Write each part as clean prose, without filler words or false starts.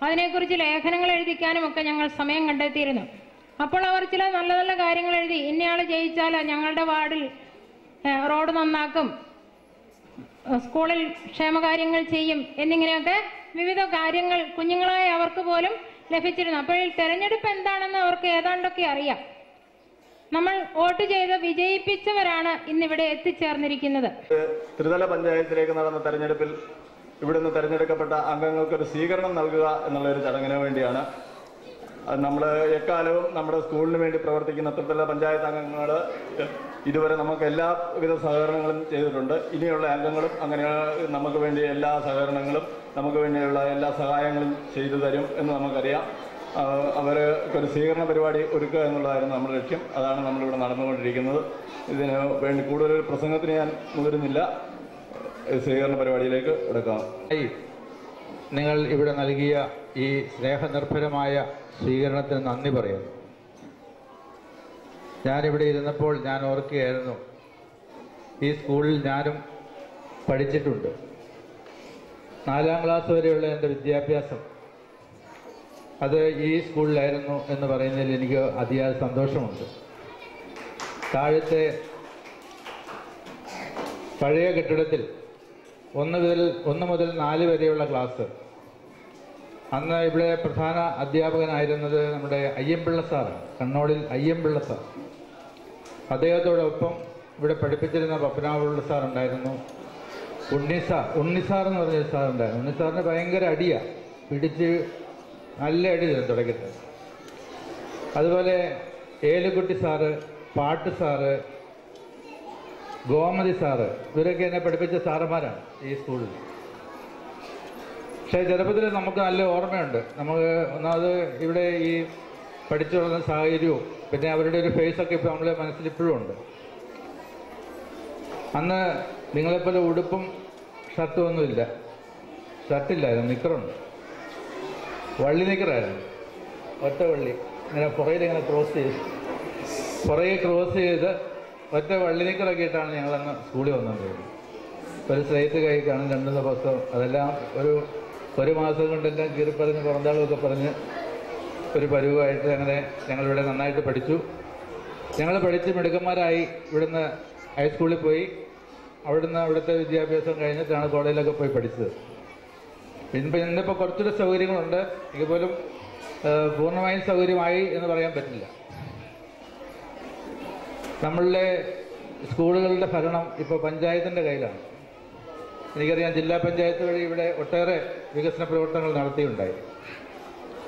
അതിനെക്കുറിച്ച് ലേഖനങ്ങൾ എഴുതിക്കാനും ഒക്കെ ഞങ്ങൾ സമയം കണ്ടെത്തിയിരുന്നു. അപ്പോൾ അവർ ചില നല്ല നല്ല കാര്യങ്ങൾ എഴുതി, ഇന്നയാൾ ജയിച്ചാൽ ഞങ്ങളുടെ വാർഡിൽ റോഡ് നന്നാക്കും, സ്കൂളിൽ ക്ഷേമകാര്യങ്ങൾ ചെയ്യും എന്നിങ്ങനെയൊക്കെ വിവിധ കാര്യങ്ങൾ കുഞ്ഞുങ്ങളായ അവർക്ക് പോലും ലഭിച്ചിരുന്നു. അപ്പോൾ തെരഞ്ഞെടുപ്പ് എന്താണെന്ന് അവർക്ക് ഏതാണ്ടൊക്കെ അറിയാം. നമ്മൾ വോട്ട് ചെയ്ത് വിജയിപ്പിച്ചവരാണ് ഇന്നിവിടെ എത്തിച്ചേർന്നിരിക്കുന്നത്. ത്രിതല പഞ്ചായത്തിലേക്ക് നടന്ന തെരഞ്ഞെടുപ്പിൽ ഇവിടുന്ന് തെരഞ്ഞെടുക്കപ്പെട്ട അംഗങ്ങൾക്ക് ഒരു സ്വീകരണം നൽകുക എന്നുള്ളൊരു ചടങ്ങിന് വേണ്ടിയാണ്. നമ്മൾ എക്കാലവും നമ്മുടെ സ്കൂളിന് വേണ്ടി പ്രവർത്തിക്കുന്ന ത്രിതല പഞ്ചായത്ത് അംഗങ്ങൾ ഇതുവരെ നമുക്ക് എല്ലാവിധ സഹകരണങ്ങളും ചെയ്തിട്ടുണ്ട്. ഇനിയുള്ള അംഗങ്ങളും അങ്ങനെ നമുക്ക് വേണ്ടി എല്ലാ സഹകരണങ്ങളും നമുക്ക് വേണ്ടിയുള്ള എല്ലാ സഹായങ്ങളും ചെയ്തു തരും എന്ന് നമുക്കറിയാം. അവർക്കൊരു സ്വീകരണ പരിപാടി ഒരുക്കുക എന്നുള്ളതായിരുന്നു നമ്മുടെ ലക്ഷ്യം. അതാണ് നമ്മളിവിടെ നടന്നുകൊണ്ടിരിക്കുന്നത്. ഇതിന് വേണ്ടി കൂടുതൽ പ്രസംഗത്തിന് ഞാൻ മുതിരുന്നില്ല. സ്വീകരണ പരിപാടിയിലേക്ക് എടുക്കാം. നിങ്ങൾ ഇവിടെ നൽകിയ ഈ സ്നേഹനിർഭരമായ സ്വീകരണത്തിന് നന്ദി പറയുന്നു. ഞാനിവിടെ ഇരുന്നപ്പോൾ ഞാൻ ഓർക്കുകയായിരുന്നു, ഈ സ്കൂളിൽ ഞാനും പഠിച്ചിട്ടുണ്ട്. 4ാം ക്ലാസ് വരെയുള്ള എൻ്റെ വിദ്യാഭ്യാസം അത് ഈ സ്കൂളിലായിരുന്നു എന്ന് പറയുന്നതിൽ എനിക്ക് അതിയായ സന്തോഷമുണ്ട്. താഴത്തെ പഴയ കെട്ടിടത്തിൽ 1 മുതൽ 4 വരെയുള്ള ക്ലാസ്, അന്ന് ഇവിടെ പ്രധാന അധ്യാപകനായിരുന്നത് നമ്മുടെ അയ്യമ്പിള്ള സാറാണ്, കണ്ണോടിൽ അയ്യമ്പിള്ള സാർ. അദ്ദേഹത്തോടൊപ്പം ഇവിടെ പഠിപ്പിച്ചിരുന്ന പപ്പനാവുള്ള സാർ ഉണ്ടായിരുന്നു. ഉണ്ണിസാർ എന്ന് പറഞ്ഞൊരു സാർ ഉണ്ടായിരുന്നു. ഉണ്ണിസാറിന് ഭയങ്കര അടിയാണ്, പിടിച്ച് നല്ല അടി തരും തുടക്കത്തിൽ. അതുപോലെ ഏലുകുട്ടി സാറ്, പാട്ട് സാറ്, ഗോമതി സാറ്, ഇവരൊക്കെ എന്നെ പഠിപ്പിച്ച സാറന്മാരാണ് ഈ സ്കൂളിൽ. പക്ഷേ ചെറുപ്പത്തിൽ നമുക്ക് നല്ല ഓർമ്മയുണ്ട്. നമുക്ക് ഒന്നാമത് ഇവിടെ ഈ പഠിച്ചു വളർന്ന സാഹചര്യവും പിന്നെ അവരുടെ ഒരു ഫേസൊക്കെ ഇപ്പോൾ നമ്മളെ മനസ്സിൽ ഇപ്പോഴും ഉണ്ട്. അന്ന് നിങ്ങളെപ്പോലെ ഉടുപ്പും ഷർട്ടും ഒന്നുമില്ല, ഷർട്ടില്ലായിരുന്നു, നിക്കറുണ്ട്, വള്ളി നിക്കറായിരുന്നു, ഒറ്റ വള്ളി ഇങ്ങനെ പുറകിലിങ്ങനെ ക്രോസ് ചെയ്ത് ഒറ്റ വള്ളി നിക്കറൊക്കെ ഇട്ടാണ് ഞങ്ങളന്ന് സ്കൂളിൽ വന്നുകൊണ്ടിരുന്നത്. ഒരു സ്ലേറ്റ് കൈ കാണും, 2 പുസ്തകം, അതെല്ലാം ഒരു മാസം കൊണ്ടെല്ലാം കീറിപ്പറഞ്ഞ് പുറന്താളുമൊക്കെ പറഞ്ഞ് ഒരു പരുവായിട്ട് അങ്ങനെ ഞങ്ങളിവിടെ നന്നായിട്ട് പഠിച്ചു. ഞങ്ങൾ പഠിച്ച് മിടുക്കന്മാരായി ഇവിടുന്ന് ഹൈസ്കൂളിൽ പോയി. അവിടുത്തെ വിദ്യാഭ്യാസം കഴിഞ്ഞിട്ടാണ് കോളേജിലൊക്കെ പോയി പഠിച്ചത്. ഇന്നിപ്പോൾ കുറച്ചുകൂടെ സൗകര്യങ്ങളുണ്ട്. എങ്കിൽ പോലും പൂർണ്ണമായും സൗകര്യമായി എന്ന് പറയാൻ പറ്റില്ല. നമ്മളുടെ സ്കൂളുകളുടെ ഭരണം ഇപ്പോൾ പഞ്ചായത്തിൻ്റെ കയ്യിലാണ്. എനിക്കറിയാം, ജില്ലാ പഞ്ചായത്ത് വഴി ഇവിടെ ഒട്ടേറെ വികസന പ്രവർത്തനങ്ങൾ നടത്തിയിട്ടുണ്ടായി.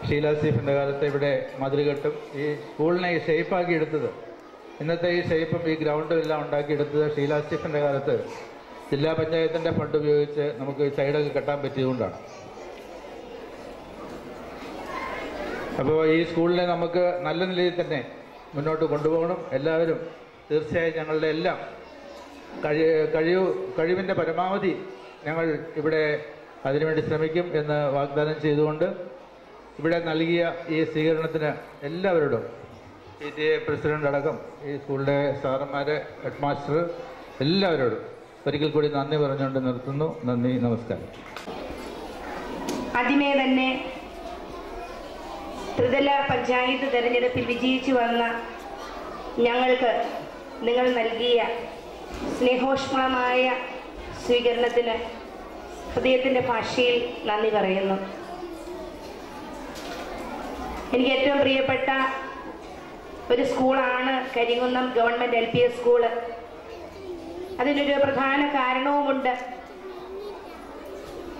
ഷീല സ്റ്റീഫൻ്റെ കാലത്ത് ഇവിടെ മതിലുകെട്ടും ഈ സ്കൂളിനെ ഷേപ്പാക്കി എടുത്തത്, ഇന്നത്തെ ഈ ഷേപ്പും ഈ ഗ്രൗണ്ടും എല്ലാം ഉണ്ടാക്കിയെടുത്തത് ഷീല സ്റ്റീഫൻ്റെ കാലത്ത് ജില്ലാ പഞ്ചായത്തിൻ്റെ ഫണ്ട് ഉപയോഗിച്ച് നമുക്ക് സൈഡൊക്കെ കെട്ടാൻ പറ്റിയതുകൊണ്ടാണ്. അപ്പോൾ ഈ സ്കൂളിനെ നമുക്ക് നല്ല നിലയിൽ തന്നെ മുന്നോട്ട് കൊണ്ടുപോകണം. എല്ലാവരും തീർച്ചയായും ഞങ്ങളുടെ എല്ലാം കഴിവിൻ്റെ പരമാവധി ഞങ്ങൾ ഇവിടെ അതിനുവേണ്ടി ശ്രമിക്കും എന്ന് വാഗ്ദാനം ചെയ്തുകൊണ്ട് ഇവിടെ നൽകിയ ഈ സ്വീകരണത്തിന് എല്ലാവരോടും PTA പ്രസിഡന്റ് അടക്കം ഈ സ്കൂളിലെ സാറന്മാർ, ഹെഡ് മാസ്റ്റർ എല്ലാവരോടും ഒരിക്കൽ കൂടി നന്ദി പറഞ്ഞുകൊണ്ട് നിർത്തുന്നു. നന്ദി, നമസ്കാരം. ആദ്യമേ തന്നെ ത്രിതല പഞ്ചായത്ത് തെരഞ്ഞെടുപ്പിൽ വിജയിച്ചു വന്ന ഞങ്ങൾക്ക് നിങ്ങൾ നൽകിയ സ്നേഹോഷ്മളമായ സ്വീകരണത്തിന് ഹൃദയത്തിൻ്റെ ഭാഷയിൽ നന്ദി പറയുന്നു. എനിക്ക് ഏറ്റവും പ്രിയപ്പെട്ട ഒരു സ്കൂളാണ് കരിങ്കുന്നം ഗവൺമെൻറ് LPS സ്കൂള്. അതിനൊരു പ്രധാന കാരണവുമുണ്ട്.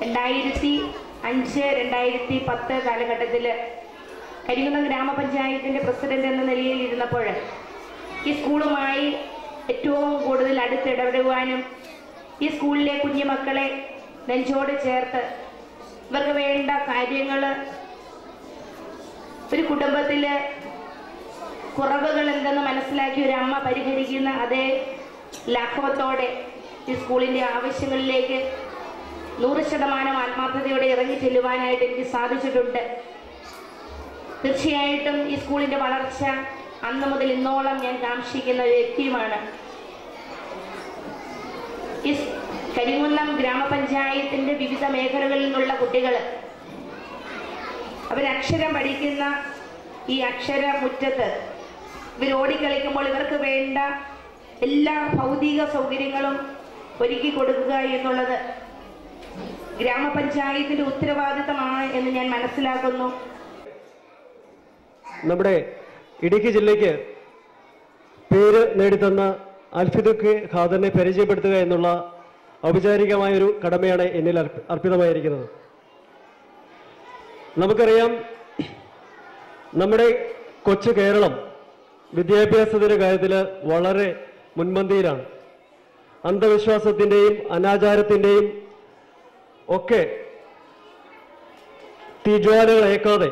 2005-2010 കാലഘട്ടത്തിൽ കരിങ്കുന്നം ഗ്രാമപഞ്ചായത്തിൻ്റെ പ്രസിഡന്റ് എന്ന നിലയിൽ ഇരുന്നപ്പോൾ ഈ സ്കൂളുമായി ഏറ്റവും കൂടുതൽ അടുത്തിടപെടുവാനും ഈ സ്കൂളിലെ കുഞ്ഞുമക്കളെ നെഞ്ചോട് ചേർത്ത് ഇവർക്ക് വേണ്ട കാര്യങ്ങൾ, ഒരു കുടുംബത്തിൽ കുറവുകൾ എന്തെന്ന് മനസ്സിലാക്കി ഒരു അമ്മ പരിഹരിക്കുന്ന അതേ ലാഘവത്തോടെ ഈ സ്കൂളിൻ്റെ ആവശ്യങ്ങളിലേക്ക് 100% ആത്മാർത്ഥതയോടെ ഇറങ്ങി ചെല്ലുവാനായിട്ട് എനിക്ക് സാധിച്ചിട്ടുണ്ട്. തീർച്ചയായിട്ടും ഈ സ്കൂളിൻ്റെ വളർച്ച അന്ന് മുതൽ ഇന്നോളം ഞാൻ കാംക്ഷിക്കുന്ന ഒരു വ്യക്തിയുമാണ്. ഈ കരിങ്കുന്നം ഗ്രാമപഞ്ചായത്തിൻ്റെ വിവിധ മേഖലകളിൽ നിന്നുള്ള കുട്ടികൾ അവരക്ഷരം പഠിക്കുന്ന ഈ അക്ഷര മുറ്റത്ത് ഇവർ ഓടിക്കളിക്കുമ്പോൾ ഇവർക്ക് വേണ്ട എല്ലാ ഭൗതിക സൗകര്യങ്ങളും ഒരുക്കി കൊടുക്കുക എന്നുള്ളത് ഗ്രാമപഞ്ചായത്തിന്റെ ഉത്തരവാദിത്തമാണ് എന്ന് ഞാൻ മനസ്സിലാക്കുന്നു. നമ്മുടെ ഇടുക്കി ജില്ലയ്ക്ക് പേര് നേടിത്തന്ന അൽഫിദ് കെ ഖാദറിനെ പരിചയപ്പെടുത്തുക എന്നുള്ള ഔപചാരികമായൊരു കടമയാണ് എന്നിൽ അർപ്പിതമായിരിക്കുന്നത്. നമുക്കറിയാം, നമ്മുടെ കൊച്ചു കേരളം വിദ്യാഭ്യാസത്തിൻ്റെ കാര്യത്തിൽ വളരെ മുൻപന്തിയിലാണ്. അന്ധവിശ്വാസത്തിൻ്റെയും അനാചാരത്തിൻ്റെയും ഒക്കെ തീജ്വാലകൾ ഏക്കാതെ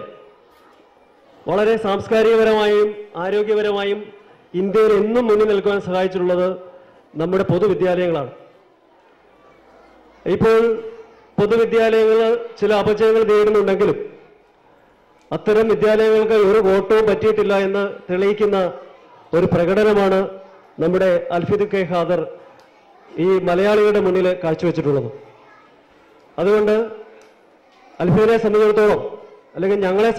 വളരെ സാംസ്കാരികപരമായും ആരോഗ്യപരമായും ഇന്ത്യയിൽ എന്നും മുന്നിൽ നിൽക്കുവാൻ സഹായിച്ചിട്ടുള്ളത് നമ്മുടെ പൊതുവിദ്യാലയങ്ങളാണ്. ഇപ്പോൾ പൊതുവിദ്യാലയങ്ങൾ ചില അപജയങ്ങൾ നേരിടുന്നുണ്ടെങ്കിലും അത്തരം വിദ്യാലയങ്ങൾക്ക് ഒരു വോട്ടവും പറ്റിയിട്ടില്ല എന്ന് തെളിയിക്കുന്ന ഒരു പ്രകടനമാണ് നമ്മുടെ അൽഫിദ് കെ ഖാദർ ഈ മലയാളികളുടെ മുന്നിൽ കാഴ്ചവെച്ചിട്ടുള്ളത്. അതുകൊണ്ട് അൽഫിദിനെ സംബന്ധിച്ചിടത്തോളം, അല്ലെങ്കിൽ ഞങ്ങളെ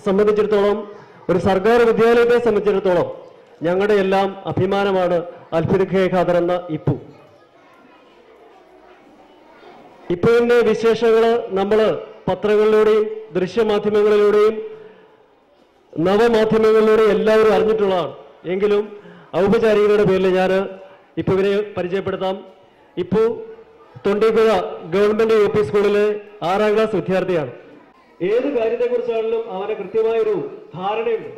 സംബന്ധിച്ചിടത്തോളം, ഒരു സർക്കാർ വിദ്യാലയത്തെ സംബന്ധിച്ചിടത്തോളം ഞങ്ങളുടെ എല്ലാം അഭിമാനമാണ് അൽഫിദ് കെ ഖാദർ എന്ന ഇപ്പു. ഇപ്പുവിൻ്റെ വിശേഷങ്ങൾ നമ്മൾ പത്രങ്ങളിലൂടെയും ദൃശ്യമാധ്യമങ്ങളിലൂടെയും നവമാധ്യമങ്ങളിലൂടെയും എല്ലാവരും അറിഞ്ഞിട്ടുള്ളതാണ്. എങ്കിലും ഔപചാരികതയുടെ പേരിൽ ഞാൻ ഇപ്പുവിനെ പരിചയപ്പെടുത്താം. ഇപ്പു തൊണ്ടിപ്പുഴ ഗവൺമെന്റ് യു പി സ്കൂളിലെ 6ാം ക്ലാസ് വിദ്യാർത്ഥിയാണ്. ഏത് കാര്യത്തെക്കുറിച്ചാണെങ്കിലും അവന് കൃത്യമായൊരു ധാരണയുണ്ട്.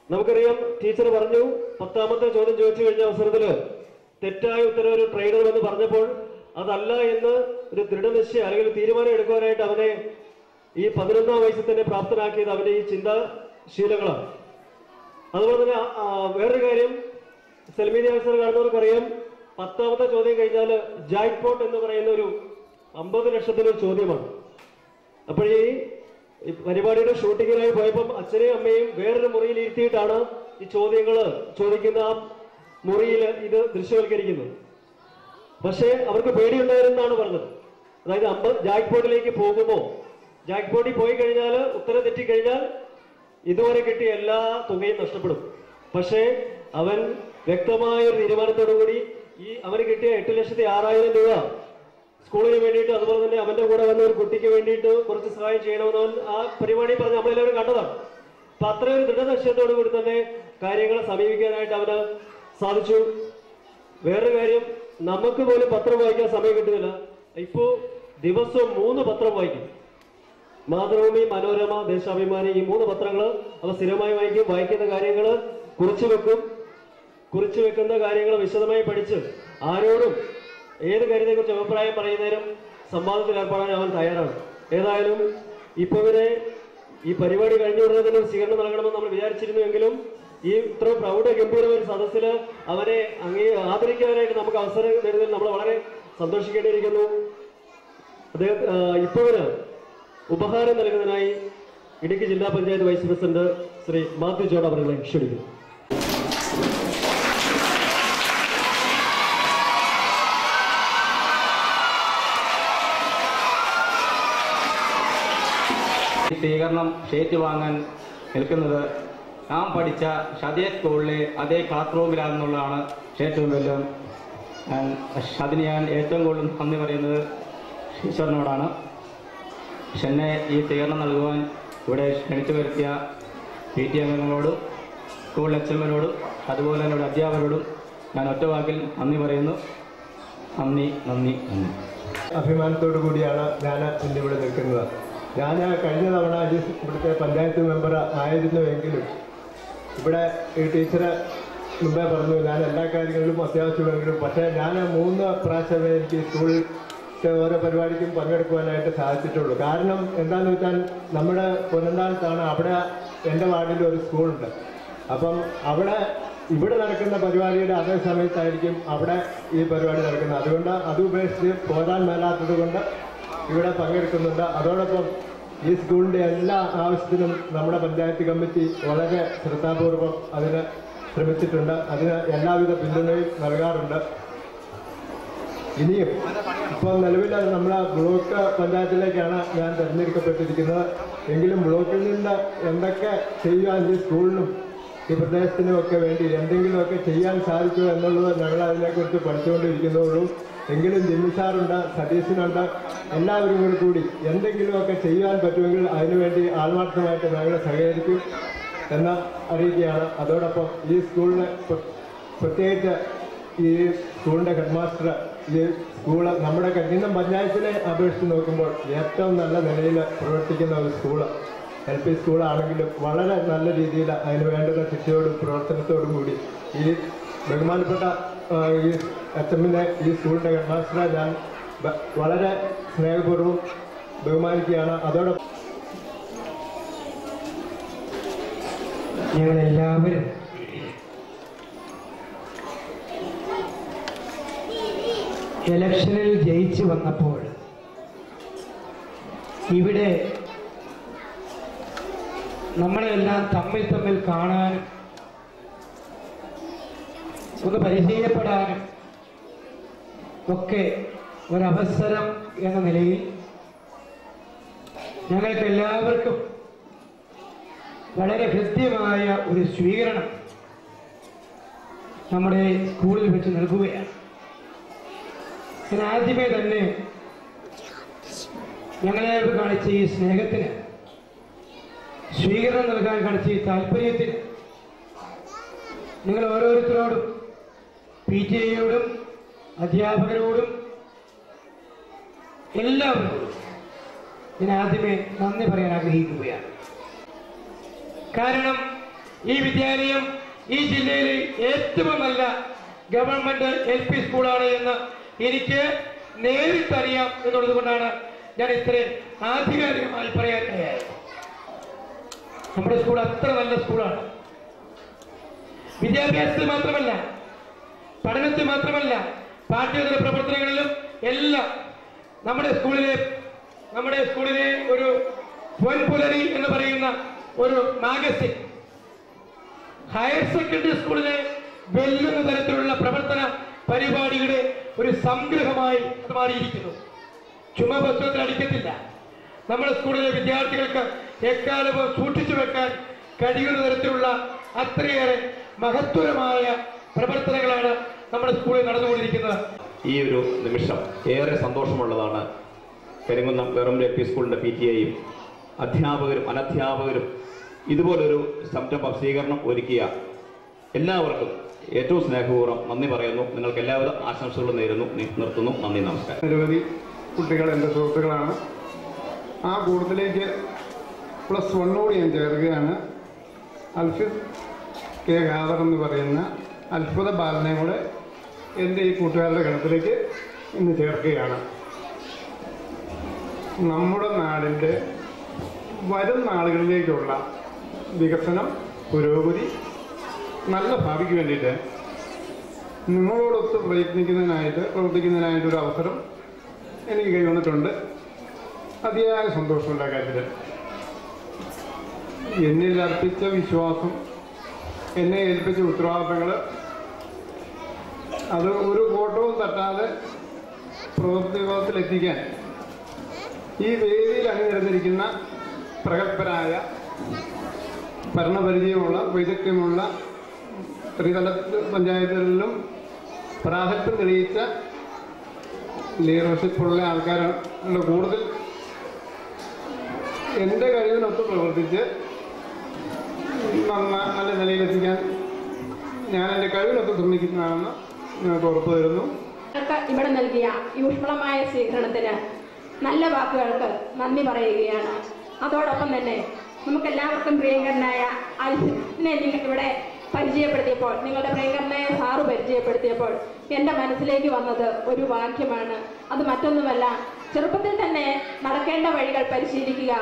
നമുക്കറിയാം, ടീച്ചർ പറഞ്ഞു 10ാമത്തെ ചോദ്യം ചോദിച്ചു കഴിഞ്ഞ അവസരത്തിൽ തെറ്റായ ഉത്തരം ഒരു ട്രെയിനർ എന്ന് പറഞ്ഞപ്പോൾ അതല്ല എന്ന് ഒരു ദൃഢനിശ്ചയം അല്ലെങ്കിൽ തീരുമാനം എടുക്കുവാനായിട്ട് അവനെ ഈ 11ാം വയസ്സിൽ തന്നെ പ്രാപ്തനാക്കിയത് അവന്റെ ഈ ചിന്താശീലങ്ങളാണ്. അതുപോലെ തന്നെ വേറൊരു കാര്യം, സെൽമീനി അവസരം കാണുന്നവർക്കറിയാം, 10ാമത്തെ ചോദ്യം കഴിഞ്ഞാൽ ജാക്ക് പോട്ട് എന്ന് പറയുന്ന ഒരു 50 ലക്ഷത്തിനൊരു ചോദ്യമാണ്. അപ്പോൾ ഈ പരിപാടിയുടെ ഷൂട്ടിങ്ങിനായി പോയപ്പം അച്ഛനെയും അമ്മയും വേറൊരു മുറിയിൽ ഇരുത്തിയിട്ടാണ് ഈ ചോദ്യങ്ങൾ ചോദിക്കുന്ന ആ മുറിയിൽ ഇത് ദൃശ്യവൽക്കരിക്കുന്നത്. പക്ഷേ അവർക്ക് പേടിയുണ്ടായിരുന്നാണ് പറഞ്ഞത്. അതായത് ജാക്ക് പോട്ടിലേക്ക് പോകുമ്പോൾ, ജാക്ക് പോട്ടിൽ പോയി കഴിഞ്ഞാൽ ഉത്തരം തെറ്റിക്കഴിഞ്ഞാൽ ഇതുവരെ കിട്ടിയ എല്ലാ തുകയും നഷ്ടപ്പെടും. പക്ഷേ അവൻ വ്യക്തമായ ഒരു തീരുമാനത്തോടുകൂടി അവന് കിട്ടിയ 8,06,000 രൂപ സ്കൂളിന് വേണ്ടിയിട്ട്, അതുപോലെ തന്നെ അവന്റെ കൂടെ വന്ന ഒരു കുട്ടിക്ക് വേണ്ടിയിട്ട് കുറച്ച് സഹായം ചെയ്യണമെന്ന് ആ പരിപാടി പറഞ്ഞ് നമ്മളെല്ലാവരും കണ്ടതാണ്. അപ്പൊ അത്രയും ഒരു ദൃഢനിശ്ചയത്തോടു കൂടി തന്നെ കാര്യങ്ങളെ സമീപിക്കാനായിട്ട് അവന് സാധിച്ചു. വേറൊരു കാര്യം, നമുക്ക് പോലും പത്രം വായിക്കാൻ സമയം കിട്ടുന്നില്ല. ഇപ്പോ ദിവസവും 3 പത്രം വായിക്കും. മാതൃഭൂമി, മനോരമ, ദേശാഭിമാനി, ഈ 3 പത്രങ്ങൾ അവ സ്ഥിരമായി വായിക്കും. വായിക്കുന്ന കാര്യങ്ങൾ കുറിച്ചു വെക്കുന്ന കാര്യങ്ങൾ വിശദമായി പഠിച്ച് ആരോടും ഏത് കാര്യത്തെക്കുറിച്ച് അഭിപ്രായം പറയുന്നതിനും സംവാദത്തിൽ ഏർപ്പെടാൻ അവൻ തയ്യാറാണ്. ഏതായാലും ഇപ്പൊ ഇവരെ ഈ പരിപാടി കഴിഞ്ഞു ഉടനെ തന്നെ ഒരു സ്വീകരണം നൽകണമെന്ന് നമ്മൾ വിചാരിച്ചിരുന്നുവെങ്കിലും ഈ ഇത്ര പ്രൗഢ ഗംഭീരമായ ഒരു സദസ്സിൽ അവരെ ആദരിക്കാനായിട്ട് നമുക്ക് അവസരം നേടുന്നതിൽ നമ്മൾ വളരെ സന്തോഷിക്കേണ്ടിയിരിക്കുന്നു. അദ്ദേഹം ഇപ്പോഴ് ഉപഹാരം നൽകുന്നതിനായി ഇടുക്കി ജില്ലാ പഞ്ചായത്ത് വൈസ് പ്രസിഡന്റ് ശ്രീ മാത്യു ജോൺ അവരെ ക്ഷണിക്കുന്നു. സ്വീകരണം ഏറ്റുവാങ്ങാൻ നിൽക്കുന്നത് നാം പഠിച്ച ഷതേ സ്കൂളിലെ അതേ ക്ലാസ് റൂമിലാണെന്നുള്ളതാണ് ഏറ്റവും വലിയ. അതിന് ഞാൻ ഏറ്റവും കൂടുതൽ നന്ദി പറയുന്നത് ഈശ്വരനോടാണ്. എന്നെ ഈ സ്വീകരണം നൽകുവാൻ ഇവിടെ ക്ഷണിച്ചു വരുത്തിയ PTA അംഗങ്ങളോടും സ്കൂൾ HMനോടും അതുപോലെ തന്നെ ഇവിടെ അധ്യാപകരോടും ഞാൻ ഒറ്റവാക്കിൽ നന്ദി പറയുന്നു. നന്ദി നന്ദി നന്ദി. അഭിമാനത്തോടു കൂടിയാണ് ഞാൻ ഇന്ന് ഇവിടെ നിൽക്കുന്നത്. ഞാൻ കഴിഞ്ഞ തവണ ഇവിടുത്തെ പഞ്ചായത്ത് മെമ്പർ ആയിരുന്നുവെങ്കിലും ഇവിടെ ഈ ടീച്ചറ് മുമ്പേ പറഞ്ഞു ഞാൻ എല്ലാ കാര്യങ്ങളിലും അത്യാവശ്യമെങ്കിലും, പക്ഷേ ഞാൻ 3 പ്രാവശ്യമേ എനിക്ക് സ്കൂളിലെ ഓരോ പരിപാടിക്കും പങ്കെടുക്കുവാനായിട്ട് സാധിച്ചിട്ടുള്ളൂ. കാരണം എന്താണെന്ന് വെച്ചാൽ നമ്മുടെ പൊന്നന്താനത്താണ്, അവിടെ എൻ്റെ വാർഡിൽ ഒരു സ്കൂളുണ്ട്. അപ്പം ഇവിടെ നടക്കുന്ന പരിപാടിയുടെ അതേ സമയത്തായിരിക്കും അവിടെ ഈ പരിപാടി നടക്കുന്നത്. അതുകൊണ്ട് അത് ഉപേക്ഷിച്ച് പോരാൻ മേലാത്തത് കൊണ്ട് ഇവിടെ പങ്കെടുക്കുന്നുണ്ട്. അതോടൊപ്പം ഈ സ്കൂളിൻ്റെ എല്ലാ ആവശ്യത്തിനും നമ്മുടെ പഞ്ചായത്ത് കമ്മിറ്റി വളരെ ശ്രദ്ധാപൂർവം അതിന് ശ്രമിച്ചിട്ടുണ്ട്. അതിന് എല്ലാവിധ പിന്തുണയും നൽകാറുണ്ട്. ഇനിയും ഇപ്പോൾ നിലവിൽ നമ്മളെ ബ്ലോക്ക് പഞ്ചായത്തിലേക്കാണ് ഞാൻ തിരഞ്ഞെടുക്കപ്പെട്ടിരിക്കുന്നത്. എങ്കിലും ബ്ലോക്കിൽ നിന്ന് എന്തൊക്കെ ചെയ്യുവാൻ ഈ സ്കൂളിനും ഈ പ്രദേശത്തിനും ഒക്കെ വേണ്ടി എന്തെങ്കിലുമൊക്കെ ചെയ്യാൻ സാധിക്കുമോ എന്നുള്ളത് ഞങ്ങൾ അതിനെക്കുറിച്ച് പഠിച്ചുകൊണ്ടിരിക്കുന്നുള്ളൂ. എങ്കിലും ജിമ്മി സാറുണ്ട്, സതീശനുണ്ട്, എല്ലാവരും കൂടി എന്തെങ്കിലുമൊക്കെ ചെയ്യാൻ പറ്റുമെങ്കിൽ അതിനുവേണ്ടി ആത്മാർത്ഥമായിട്ട് ഞങ്ങൾ സഹകരിക്കും എന്ന് അറിയിക്കുകയാണ്. അതോടൊപ്പം ഈ സ്കൂളിന് പ്രത്യേകിച്ച് ഈ സ്കൂളിൻ്റെ ഹെഡ് മാസ്റ്റർ ഈ സ്കൂള് നമ്മുടെ കഞ്ഞിന്നം പഞ്ചായത്തിനെ അപേക്ഷിച്ച് നോക്കുമ്പോൾ ഏറ്റവും നല്ല നിലയിൽ പ്രവർത്തിക്കുന്ന ഒരു സ്കൂള്, LP സ്കൂളാണെങ്കിലും വളരെ നല്ല രീതിയിൽ അതിന് വേണ്ടുന്ന ശിക്ഷയോടും പ്രവർത്തനത്തോടും കൂടി ഈ ബഹുമാനപ്പെട്ട ഈ HM-നെ ഈ സ്കൂളിൻ്റെ ഹെഡ് മാസ്റ്ററെ ഞാൻ വളരെ സ്നേഹപൂർവ്വം ബഹുമാനിക്കുകയാണ്. അതോടൊപ്പം ഞങ്ങളെല്ലാവരും ഇലക്ഷനിൽ ജയിച്ചു വന്നപ്പോൾ ഇവിടെ നമ്മളെല്ലാം തമ്മിൽ കാണാനും ഒന്ന് പരിചയപ്പെടാനും ഒക്കെ ഒരവസരം എന്ന നിലയിൽ ഞങ്ങൾക്ക് എല്ലാവർക്കും വളരെ ഹൃദ്യമായ ഒരു സ്വീകരണം നമ്മുടെ സ്കൂളിൽ വെച്ച് നൽകുകയാണ്. ഞാൻ ആദ്യമേ തന്നെ ഞങ്ങളെ കാണിച്ച ഈ സ്നേഹത്തിന്, സ്വീകരണം നൽകാൻ കാണിച്ച ഈ താല്പര്യത്തിന് നിങ്ങൾ ഓരോരുത്തരോടും, PTA-യോടും അധ്യാപകരോടും എല്ലാവരോടും ഞാൻ ആദ്യമേ നന്ദി പറയാൻ ആഗ്രഹിക്കുകയാണ്. കാരണം ഈ വിദ്യാലയം ഈ ജില്ലയിലെ ഏറ്റവും നല്ല ഗവൺമെന്റ് LP സ്കൂളാണ് എന്ന് എനിക്ക് നേരിട്ടറിയാം എന്നുള്ളത് കൊണ്ടാണ് ഞാൻ ഇത്രയും ആധികാരികമായി പറയാൻ കഴിയായത്. നമ്മുടെ സ്കൂൾ അത്ര നല്ല സ്കൂളാണ്. വിദ്യാഭ്യാസത്തിൽ മാത്രമല്ല, പഠനത്തിൽ മാത്രമല്ല, പാഠ്യേതര പ്രവർത്തനങ്ങളിലും എല്ലാം നമ്മുടെ സ്കൂളിലെ ഒരു പൊൻപുലരി എന്ന് പറയുന്ന ഒരു മാഗസിൻ ഹയർ സെക്കൻഡറി സ്കൂളിലെ വെല്ലുന്ന തരത്തിലുള്ള പ്രവർത്തന പരിപാടികളുടെ ഒരു സംഗ്രഹമായി മാറിയിരിക്കുന്നു. ചുമ്മാ പുസ്തകത്തിൽ അടിക്കത്തില്ല. നമ്മുടെ സ്കൂളിലെ വിദ്യാർത്ഥികൾക്ക് എക്കാലവും സൂക്ഷിച്ചു വെക്കാൻ കഴിയുന്ന തരത്തിലുള്ള അത്രയേറെ മഹത്വരമായ പ്രവർത്തനങ്ങളാണ് നമ്മുടെ സ്കൂളിൽ നടന്നുകൊണ്ടിരിക്കുന്നത്. ഈ ഒരു നിമിഷം ഏറെ സന്തോഷമുള്ളതാണ്. കരിങ്കുന്നം ഗവൺമെന്റ് LP സ്കൂളിന്റെ PTA-യും അധ്യാപകരും അനധ്യാപകരും ഇതുപോലൊരു സംരംഭ സ്വീകരണം ഒരുക്കിയ എല്ലാവർക്കും ഏറ്റവും സ്നേഹപൂർവ്വം നന്ദി പറയുന്നു. നിങ്ങൾക്ക് എല്ലാവിധ ആശംസകളും നേരുന്നു. നിർത്തുന്നു. നന്ദി, നമസ്കാരം. നിരവധി കുട്ടികൾ എൻ്റെ സുഹൃത്തുക്കളാണ്. ആ കൂട്ടത്തിലേക്ക് +1 ഞാൻ ചേർക്കുകയാണ്. അൽഫിദ് K. ഖാദർ എന്ന് പറയുന്ന അത്ഭുത ബാലനെ കൂടെ എൻ്റെ ഈ കൂട്ടുകാരുടെ ഗണത്തിലേക്ക് ഇന്ന് ചേർക്കുകയാണ്. നമ്മുടെ നാടിൻ്റെ വരും നാളുകളിലേക്കുള്ള വികസനം, പുരോഗതി, നല്ല ഭാവിക്ക് വേണ്ടിയിട്ട് നിങ്ങളോടൊത്ത് പ്രവർത്തിക്കുന്നതിനായിട്ടൊരു അവസരം എനിക്ക് കൈവന്നിട്ടുണ്ട്. അതിയായ സന്തോഷമുള്ള കാര്യത്തിൽ എന്നിൽ അർപ്പിച്ച വിശ്വാസം, എന്നെ ഏൽപ്പിച്ച ഉത്തരവാദിത്തങ്ങൾ അത് ഒരു കോട്ടവും തട്ടാതെ പ്രവൃത്തിപഥത്തിലെത്തിക്കാൻ ഈ വേദിയിൽ അണിനിരന്നിരിക്കുന്ന പ്രഗത്ഭരായ, ഭരണപരിചയമുള്ള, വൈദഗ്ധ്യമുള്ള, ത്രിതല പഞ്ചായത്തുകളിലും പ്രാഗൽഭ്യം തെളിയിച്ച ലീഡർഷിപ്പുള്ള ആൾക്കാരുടെ കൂടുതൽ എൻ്റെ കഴിവിനൊത്ത് പ്രവർത്തിച്ച് നല്ല നിലയിലെത്തിക്കാൻ ഞാൻ എൻ്റെ കഴിവിനൊത്ത് ശ്രമിക്കുന്നതാണെന്ന് നിങ്ങൾക്ക് ഉറപ്പു തരുന്നു. ഇവിടെ നൽകിയ ഈ ഊഷ്മളമായ സ്വീകരണത്തിന്, നല്ല വാക്കുകൾക്ക് നന്ദി പറയുകയാണ്. അതോടൊപ്പം തന്നെ നമുക്കെല്ലാവർക്കും പ്രിയങ്കരനായ അൽഫിദിനെ ഇവിടെ പരിചയപ്പെടുത്തിയപ്പോൾ, നിങ്ങളുടെ പ്രിയങ്കരനായ സാറ് പരിചയപ്പെടുത്തിയപ്പോൾ എൻ്റെ മനസ്സിലേക്ക് വന്നത് ഒരു വാക്യമാണ്. അത് മറ്റൊന്നുമല്ല, ചെറുപ്പത്തിൽ തന്നെ നടക്കേണ്ട വഴികൾ പരിശീലിക്കുക.